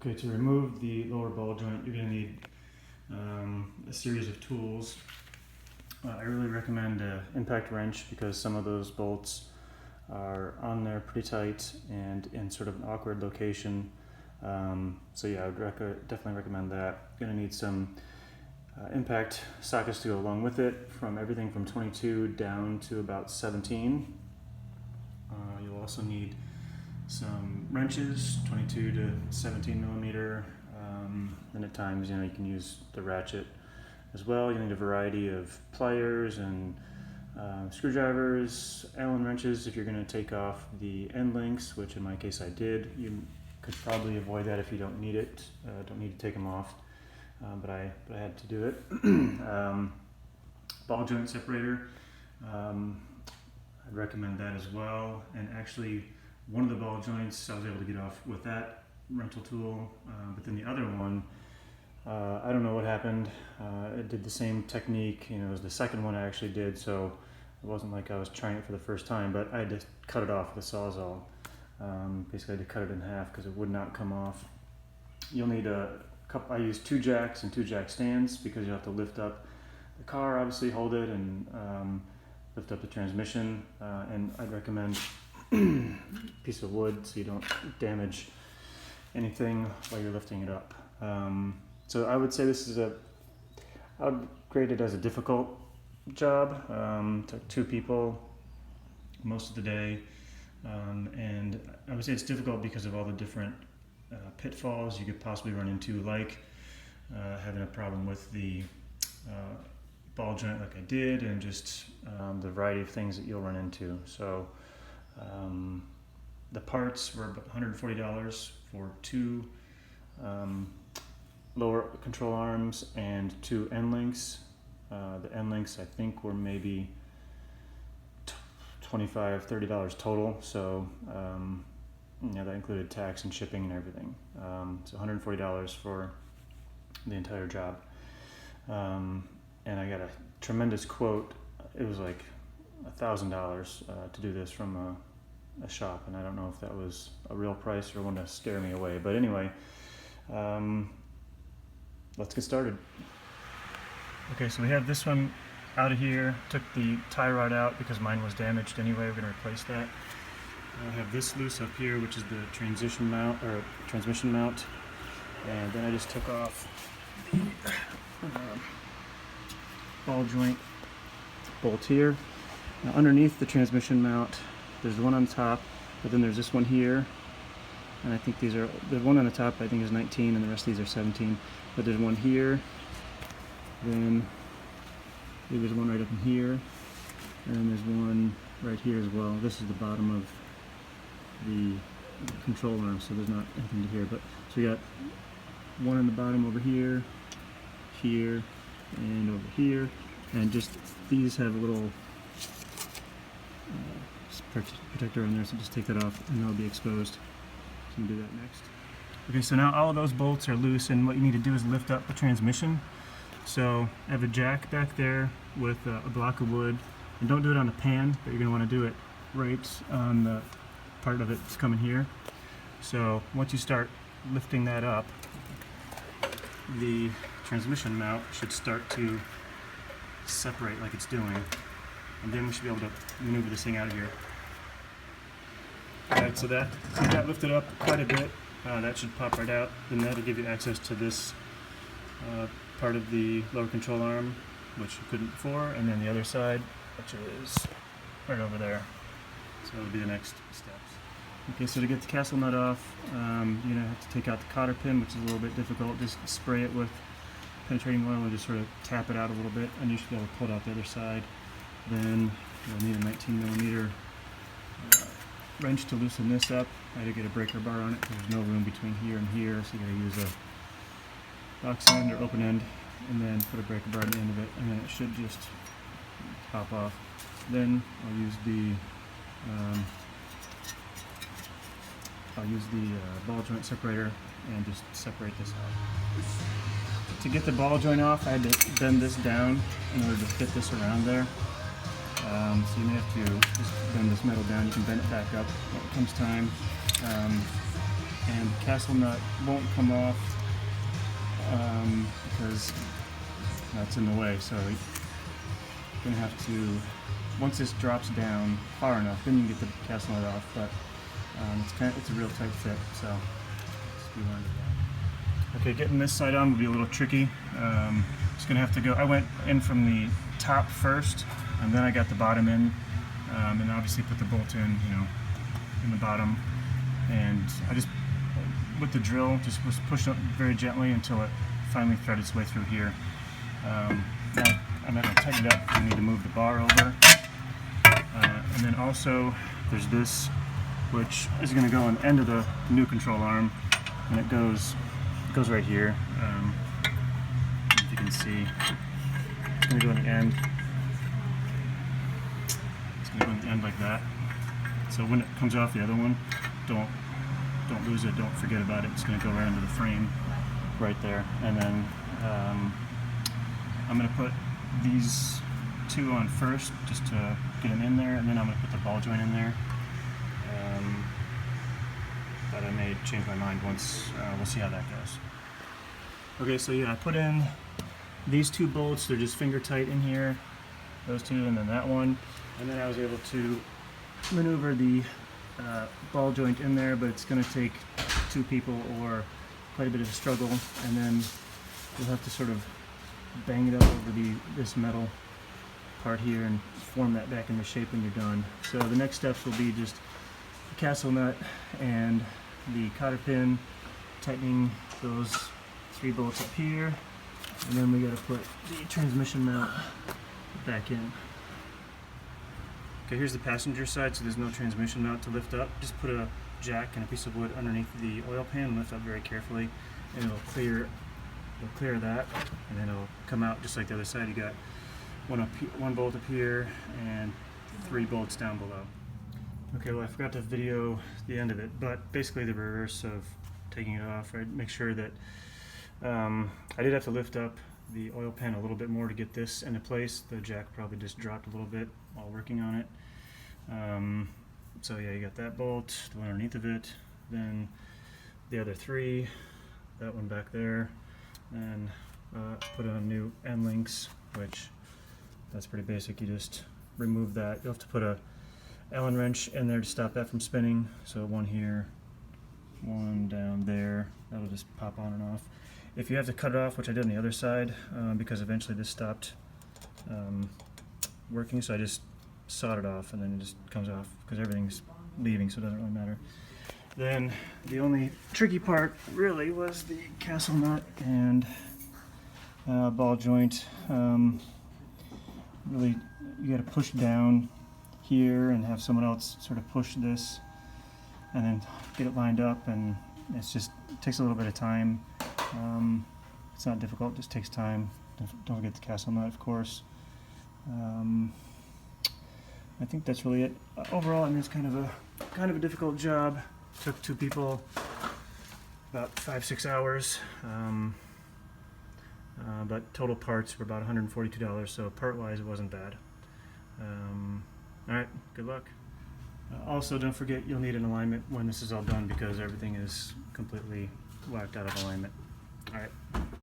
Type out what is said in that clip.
Okay, to remove the lower ball joint, you're going to need a series of tools. I really recommend an impact wrench because some of those bolts are on there pretty tight and in sort of an awkward location. So yeah, I would definitely recommend that. You're going to need some impact sockets to go along with it, from everything from 22 down to about 17. You'll also need some wrenches, 22 to 17 millimeter, and at times, you can use the ratchet as well. You need a variety of pliers and screwdrivers, Allen wrenches if you're going to take off the end links, which in my case I did. You could probably avoid that if you don't need it. Don't need to take them off, but I had to do it. Ball joint separator, I'd recommend that as well. And actually, one of the ball joints I was able to get off with that rental tool, but then the other one, I don't know what happened. It did the same technique. It was the second one I actually did, so it wasn't like I was trying it for the first time, but I had to cut it off with a Sawzall. Basically, I had to cut it in half because it would not come off. You'll need a couple. I used 2 jacks and 2 jack stands because you have to lift up the car, obviously hold it, and lift up the transmission. And I'd recommend a piece of wood so you don't damage anything while you're lifting it up. So I would say this is I would grade it as a difficult job. Took 2 people most of the day, and I would say it's difficult because of all the different pitfalls you could possibly run into, like having a problem with the ball joint like I did, and just the variety of things that you'll run into. So the parts were about $140 for 2 lower control arms and 2 end links. The end links I think were maybe $25, $30 total. So that included tax and shipping and everything. So $140 for the entire job. And I got a tremendous quote. It was like $1,000 to do this from a shop, and I don't know if that was a real price or one to scare me away. But anyway, let's get started. Okay, so we have this one out of here. Took the tie rod out because mine was damaged anyway. We're going to replace that. I have this loose up here, which is the transmission mount, and then I just took off the ball joint bolt here. Now underneath the transmission mount, there's the one on top, but then there's this one here, and I think the one on the top I think is 19 and the rest of these are 17, but there's one here, then there's one right up in here, and then there's one right here as well. This is the bottom of the control arm, so there's not anything to here, but so we got one on the bottom over here, here, and over here, and just these have a little protector on there, so just take that off and they'll be exposed. So we'll do that next. Okay, so now all of those bolts are loose, and what you need to do is lift up the transmission. So I have a jack back there with a block of wood, and don't do it on the pan, but you're going to want to do it right on the part of it that's coming here. So once you start lifting that up, the transmission mount should start to separate like it's doing, and then we should be able to maneuver this thing out of here. Alright, so that lifted up quite a bit. That should pop right out. Then that'll give you access to this part of the lower control arm, which you couldn't before, and then the other side, which is right over there. So that'll be the next steps. Okay, so to get the castle nut off, you're going to have to take out the cotter pin, which is a little bit difficult. Just spray it with penetrating oil and just sort of tap it out a little bit, and you should be able to pull it out the other side. Then you'll need a 19 millimeter wrench to loosen this up. I had to get a breaker bar on it because there's no room between here and here, so you got to use a box end or open end, and then put a breaker bar on the end of it, and then it should just pop off. Then I'll use the ball joint separator and just separate this out. To get the ball joint off, I had to bend this down in order to fit this around there. So you may have to just bend this metal down. You can bend it back up when it comes time. and the castle nut won't come off because that's in the way. So you're gonna have to, once this drops down far enough, then you can get the castle nut off. But it's a real tight fit, so just be warned of that. Okay, getting this side on will be a little tricky. Just gonna have to go. I went in from the top first, and then I got the bottom in, and obviously put the bolt in, in the bottom. And I just, with the drill, just was pushing up very gently until it finally threaded its way through here. Now I'm going to tighten it up. I need to move the bar over. And then also there's this, which is going to go on the end of the new control arm, and it goes right here. If you can see, it's going to go on the end. It's going to go on the end like that. So when it comes off the other one, don't lose it, don't forget about it. It's going to go right into the frame right there. And then I'm going to put these two on first just to get them in there, and then I'm going to put the ball joint in there. But I may change my mind once, we'll see how that goes. Okay, so yeah, I put in these two bolts. They're just finger tight in here, those two, and then that one. And then I was able to maneuver the ball joint in there, but it's going to take two people or quite a bit of a struggle, and then you'll have to sort of bang it up over this metal part here and form that back into shape when you're done. So the next steps will be just the castle nut and the cotter pin, tightening those 3 bolts up here, and then we got to put the transmission mount back in. Okay, here's the passenger side, so there's no transmission mount to lift up. Just put a jack and a piece of wood underneath the oil pan and lift up very carefully, and it'll clear that, and then it'll come out just like the other side. You got one bolt up here and 3 bolts down below. Okay, well, I forgot to video the end of it, but basically the reverse of taking it off, right? Make sure that I did have to lift up the oil pan a little bit more to get this into place. The jack probably just dropped a little bit while working on it. So yeah, you got that bolt, the one underneath of it, then the other 3, that one back there, and put on new end links, which that's pretty basic. You just remove that. You'll have to put a Allen wrench in there to stop that from spinning. So one here, one down there, that'll just pop on and off. If you have to cut it off, which I did on the other side, because eventually this stopped working, so I just sawed it off, and then it just comes off because everything's leaving, so it doesn't really matter. Then the only tricky part really was the castle nut and ball joint. Really, you got to push down here and have someone else sort of push this and then get it lined up, and it takes a little bit of time. It's not difficult, it just takes time. Don't forget the castle nut, of course. I think that's really it. Overall, I mean, it's kind of a difficult job. Took 2 people about 5-6 hours, but total parts were about $142, so part-wise it wasn't bad. Alright, good luck. Also, don't forget you'll need an alignment when this is all done, because everything is completely whacked out of alignment. Alright.